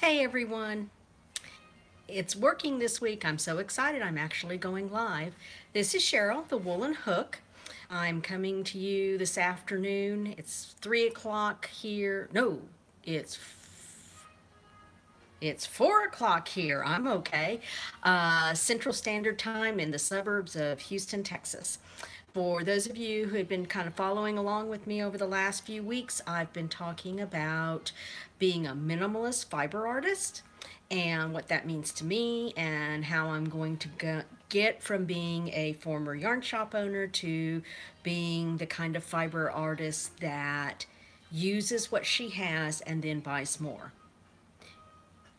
Hey everyone, it's working this week. I'm so excited. I'm actually going live. This is Cheryl, the Woolen Hook. I'm coming to you this afternoon. It's 3 o'clock here. No, it's it's 4 o'clock here. I'm okay. Central Standard Time in the suburbs of Houston, Texas. For those of you who have been kind of following along with me over the last few weeks, I've been talking about being a minimalist fiber artist and what that means to me and how I'm going to get from being a former yarn shop owner to being the kind of fiber artist that uses what she has and then buys more.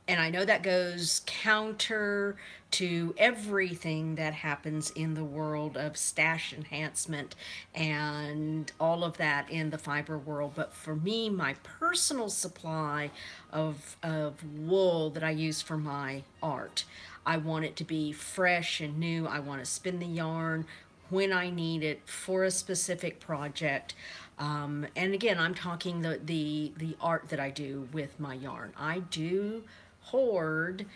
And I know that goes counter to everything that happens in the world of stash enhancement and all of that in the fiber world. But for me, my personal supply of wool that I use for my art, I want it to be fresh and new. I want to spin the yarn when I need it for a specific project. And again, I'm talking the art that I do with my yarn. I do hoard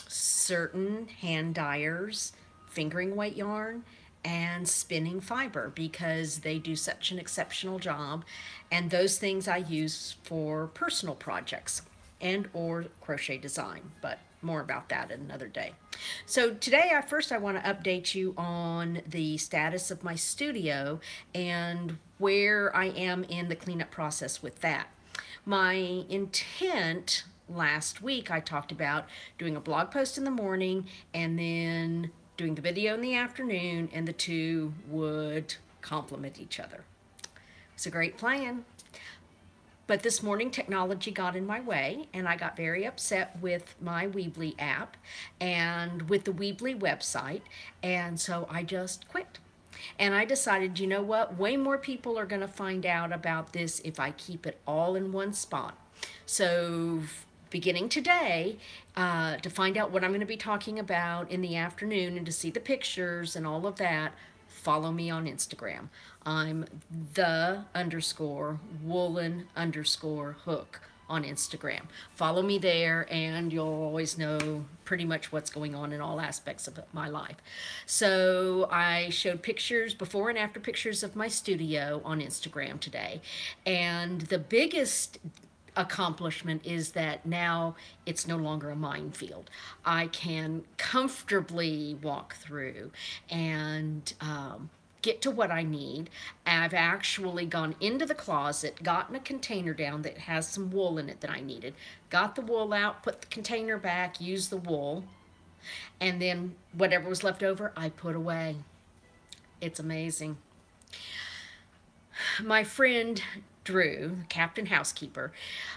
certain hand dyers, fingering weight yarn, and spinning fiber because they do such an exceptional job, and those things I use for personal projects and or crochet design, but more about that another day. So today I want to update you on the status of my studio and where I am in the cleanup process with that. My intent last week, I talked about doing a blog post in the morning and then doing the video in the afternoon, and the two would complement each other. It's a great plan. But this morning technology got in my way and I got very upset with my Weebly app and with the Weebly website, and so I just quit. And I decided, you know what, way more people are going to find out about this if I keep it all in one spot. So beginning today, to find out what I'm going to be talking about in the afternoon and to see the pictures and all of that, follow me on Instagram. I'm the_woolen_hook on Instagram. Follow me there and you'll always know pretty much what's going on in all aspects of my life. So I showed pictures, before and after pictures of my studio on Instagram today. And the biggest accomplishment is that now it's no longer a minefield. I can comfortably walk through and get to what I need. I've actually gone into the closet, gotten a container down that has some wool in it that I needed, got the wool out, put the container back, used the wool, and then whatever was left over, I put away. It's amazing. My friend Drew, Captain Housekeeper,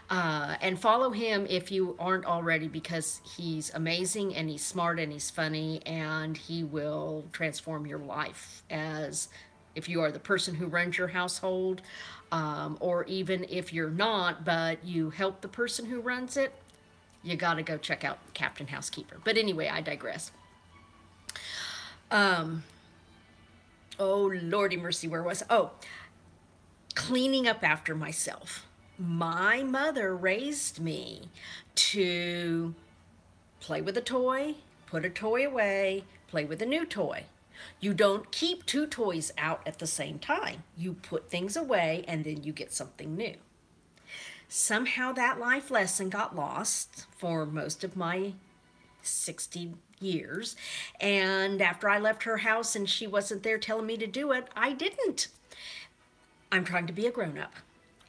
and follow him if you aren't already, because he's amazing and he's smart and he's funny and he will transform your life as if you are the person who runs your household, or even if you're not but you help the person who runs it. You got to go check out Captain Housekeeper. But anyway, I digress. Oh lordy mercy, where was cleaning up after myself. My mother raised me to play with a toy, put a toy away, play with a new toy. You don't keep two toys out at the same time. You put things away and then you get something new. Somehow that life lesson got lost for most of my 60 years. And after I left her house and she wasn't there telling me to do it, I didn't. I'm trying to be a grown-up.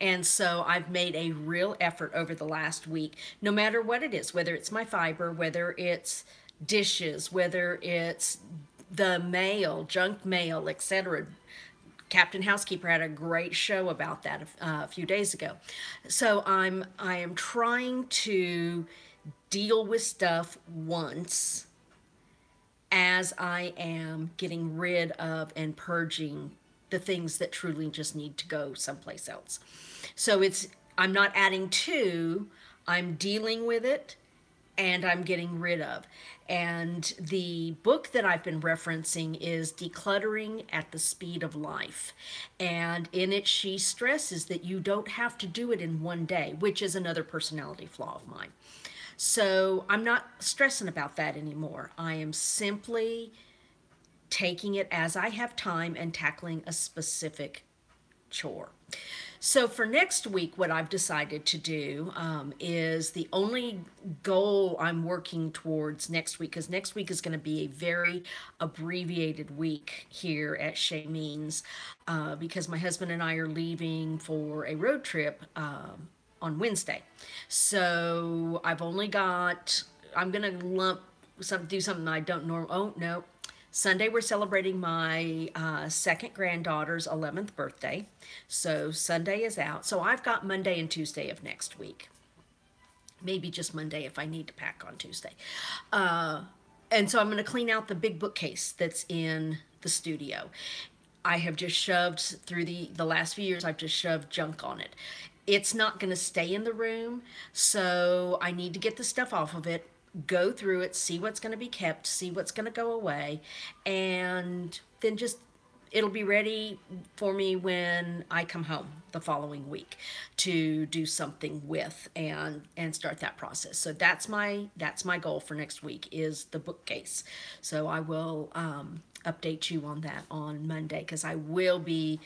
And so I've made a real effort over the last week, no matter what it is, whether it's my fiber, whether it's dishes, whether it's the mail, junk mail, etc. Captain Housekeeper had a great show about that a few days ago. So I am trying to deal with stuff once as I am getting rid of and purging the things that truly just need to go someplace else. So I'm not adding to, I'm dealing with it and I'm getting rid of. And the book that I've been referencing is Decluttering at the Speed of Life. And in it, she stresses that you don't have to do it in one day, which is another personality flaw of mine. So I'm not stressing about that anymore. I am simply taking it as I have time and tackling a specific chore. So for next week, what I've decided to do is the only goal I'm working towards next week, because next week is going to be a very abbreviated week here at Chez Means, because my husband and I are leaving for a road trip on Wednesday. So I've only got, I'm going to do something I don't normally, oh no, Sunday, we're celebrating my second granddaughter's 11th birthday. So Sunday is out. So I've got Monday and Tuesday of next week. Maybe just Monday if I need to pack on Tuesday. And so I'm going to clean out the big bookcase that's in the studio. I have just shoved, through the last few years, I've just shoved junk on it. It's not going to stay in the room, so I need to get the stuff off of it, go through it, see what's going to be kept, see what's going to go away, and then just it'll be ready for me when I come home the following week to do something with and start that process. So that's my goal for next week, is the bookcase. So I will update you on that on Monday, because I will be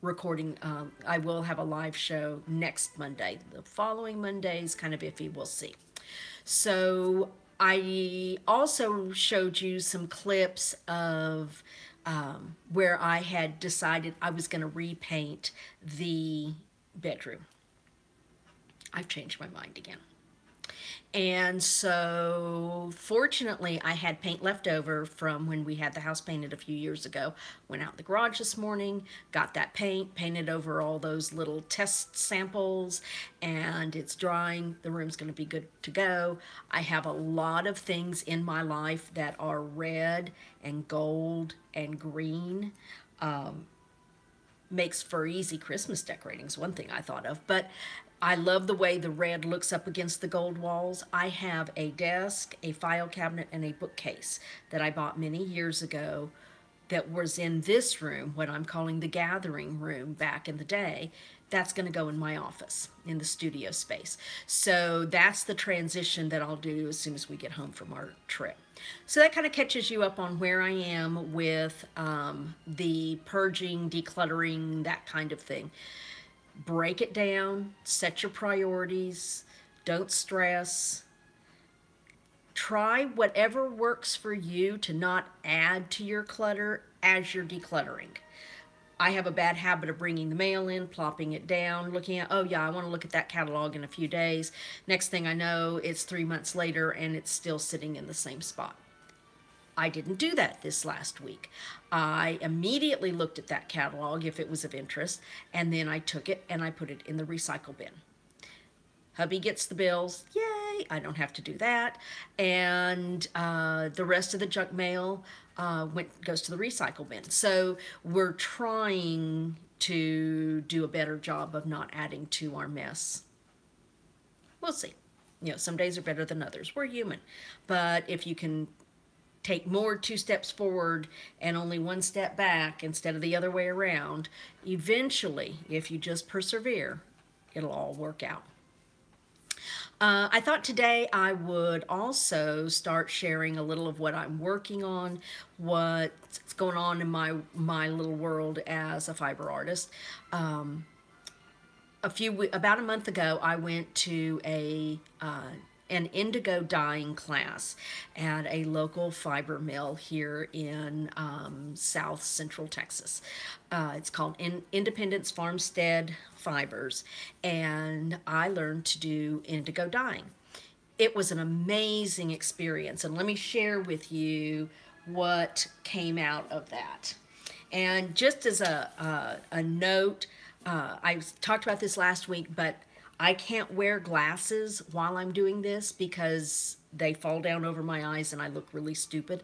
recording. I will have a live show next Monday. The following Monday is kind of iffy. We'll see. So I also showed you some clips of where I had decided I was going to repaint the bedroom. I've changed my mind again. And so fortunately I had paint left over from when we had the house painted a few years ago. Went out in the garage this morning, got that paint, painted over all those little test samples, and it's drying. The room's going to be good to go. I have a lot of things in my life that are red and gold and green. Makes for easy Christmas decorating is one thing I thought of, but I love the way the red looks up against the gold walls. I have a desk, a file cabinet, and a bookcase that I bought many years ago that was in this room, what I'm calling the gathering room back in the day. That's going to go in my office, in the studio space. So that's the transition that I'll do as soon as we get home from our trip. So that kind of catches you up on where I am with the purging, decluttering, that kind of thing. Break it down, set your priorities, don't stress. Try whatever works for you to not add to your clutter as you're decluttering. I have a bad habit of bringing the mail in, plopping it down, looking at, oh yeah, I want to look at that catalog in a few days. Next thing I know, it's 3 months later and it's still sitting in the same spot. I didn't do that this last week. I immediately looked at that catalog if it was of interest, and then I took it and I put it in the recycle bin. Hubby gets the bills, yay, I don't have to do that. And the rest of the junk mail goes to the recycle bin. So we're trying to do a better job of not adding to our mess. We'll see. You know, some days are better than others. We're human. But if you can take more 2 steps forward and only 1 step back instead of the other way around, eventually, if you just persevere, it'll all work out. I thought today I would also start sharing a little of what I'm working on, what's going on in my little world as a fiber artist. About a month ago, I went to an indigo dyeing class at a local fiber mill here in South Central Texas. It's called Independence Farmstead Fibers, and I learned to do indigo dyeing. It was an amazing experience, and let me share with you what came out of that. And just as a note, I talked about this last week, but I can't wear glasses while I'm doing this because they fall down over my eyes and I look really stupid.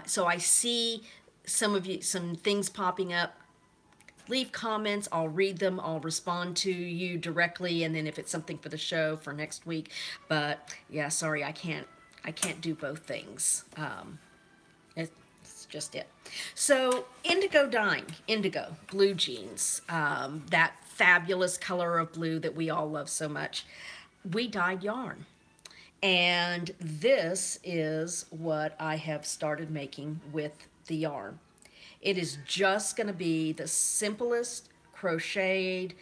So I see some things popping up. leave comments. I'll read them. I'll respond to you directly, and then if it's something for the show for next week. But yeah, sorry, I can't do both things. It's just it. So indigo dyeing, indigo, blue jeans, that fabulous color of blue that we all love so much. We dyed yarn. And this is what I have started making with the yarn. It is just going to be the simplest crocheted,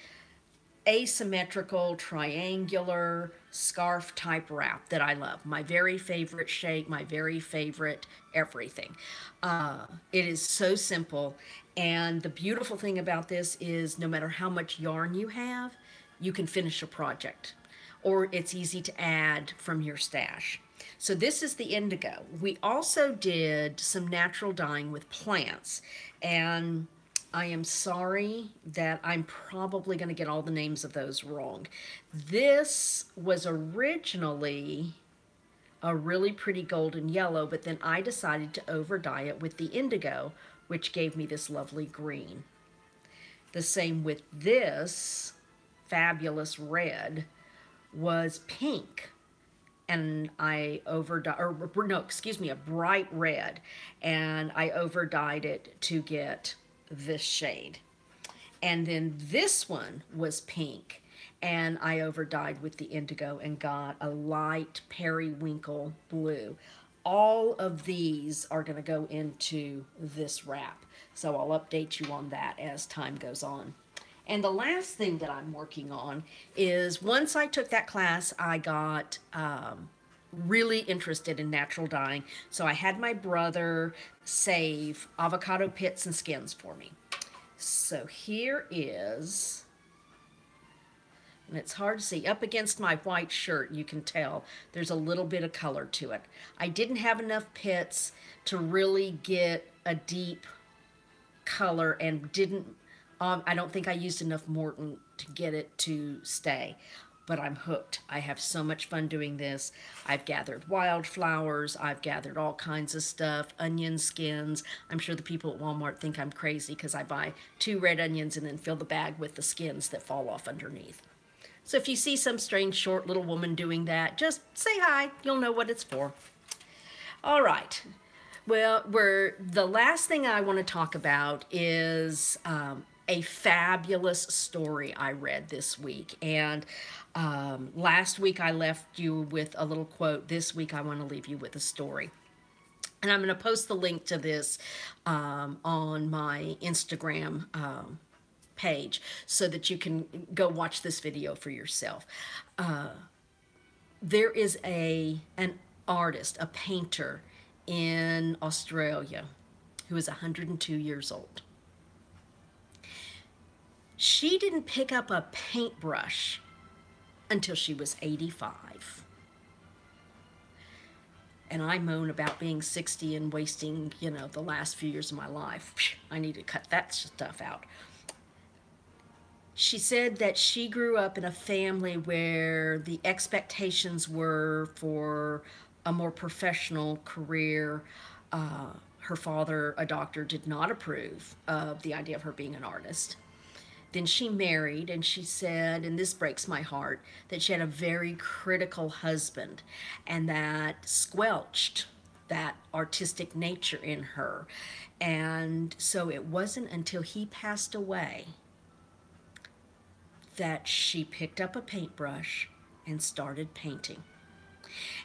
asymmetrical, triangular scarf type wrap that I love. My very favorite shape, my very favorite everything. It is so simple. And the beautiful thing about this is no matter how much yarn you have, you can finish a project, or it's easy to add from your stash. So this is the indigo. We also did some natural dyeing with plants, and I am sorry that I'm probably going to get all the names of those wrong. This was originally a really pretty golden yellow, but then I decided to over dye it with the indigo, which gave me this lovely green. The same with this fabulous red was pink, and I overdyed, or no, excuse me, a bright red, and I overdyed it to get this shade. And then this one was pink, and I overdyed with the indigo and got a light periwinkle blue. All of these are going to go into this wrap, so I'll update you on that as time goes on. And the last thing that I'm working on is, once I took that class, I got really interested in natural dyeing. So I had my brother save avocado pits and skins for me. So here is, and it's hard to see, up against my white shirt, you can tell there's a little bit of color to it. I didn't have enough pits to really get a deep color, and I don't think I used enough Morton to get it to stay, but I'm hooked. I have so much fun doing this. I've gathered wildflowers, I've gathered all kinds of stuff, onion skins. I'm sure the people at Walmart think I'm crazy because I buy 2 red onions and then fill the bag with the skins that fall off underneath. So if you see some strange short little woman doing that, just say hi, you'll know what it's for. All right. Well, the last thing I want to talk about is a fabulous story I read this week. And last week I left you with a little quote. This week I want to leave you with a story. And I'm going to post the link to this on my Instagram page so that you can go watch this video for yourself. There is an artist, a painter in Australia who is 102 years old. She didn't pick up a paintbrush until she was 85. And I moan about being 60 and wasting, the last few years of my life. I need to cut that stuff out. She said that she grew up in a family where the expectations were for a more professional career. Her father, a doctor, did not approve of the idea of her being an artist. Then she married, and she said, and this breaks my heart, that she had a very critical husband, and that squelched that artistic nature in her. And so it wasn't until he passed away that she picked up a paintbrush and started painting.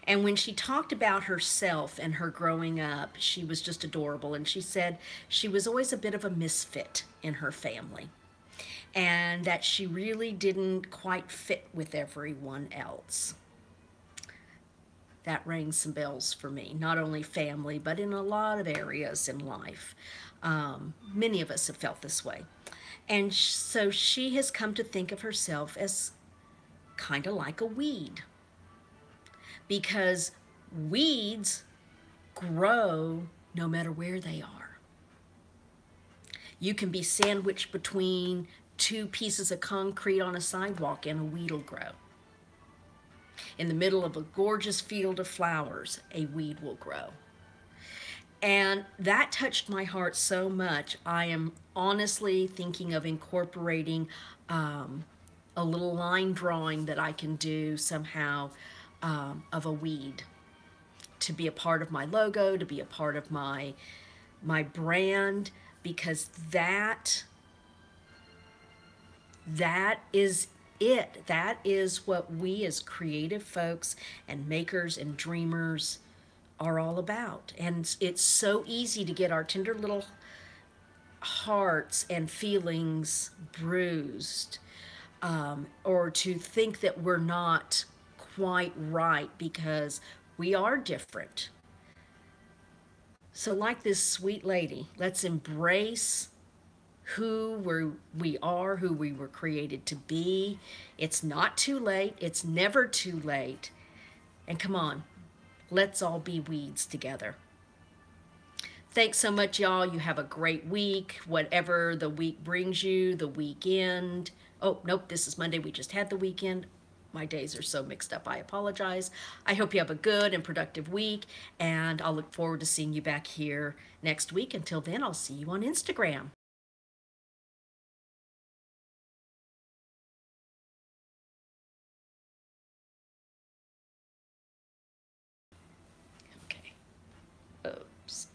And when she talked about herself and her growing up, she was just adorable. And she said she was always a bit of a misfit in her family, and that she really didn't quite fit with everyone else. That rang some bells for me, not only family, but in a lot of areas in life. Many of us have felt this way. And so she has come to think of herself as kind of like a weed, because weeds grow no matter where they are. You can be sandwiched between 2 pieces of concrete on a sidewalk and a weed will grow. In the middle of a gorgeous field of flowers, a weed will grow. And that touched my heart so much. I am honestly thinking of incorporating um, a little line drawing that I can do somehow of a weed to be a part of my logo, to be a part of my brand, because that is it. That is what we as creative folks and makers and dreamers are all about. And it's so easy to get our tender little hearts and feelings bruised, or to think that we're not quite right because we are different. So, like this sweet lady, let's embrace we are, who we were created to be. It's not too late, it's never too late. And come on, let's all be weeds together. Thanks so much, y'all. You have a great week, whatever the week brings you, the weekend. Oh, nope, this is Monday. We just had the weekend. My days are so mixed up. I apologize. I hope you have a good and productive week, and I'll look forward to seeing you back here next week. Until then, I'll see you on Instagram. Okay. Oops.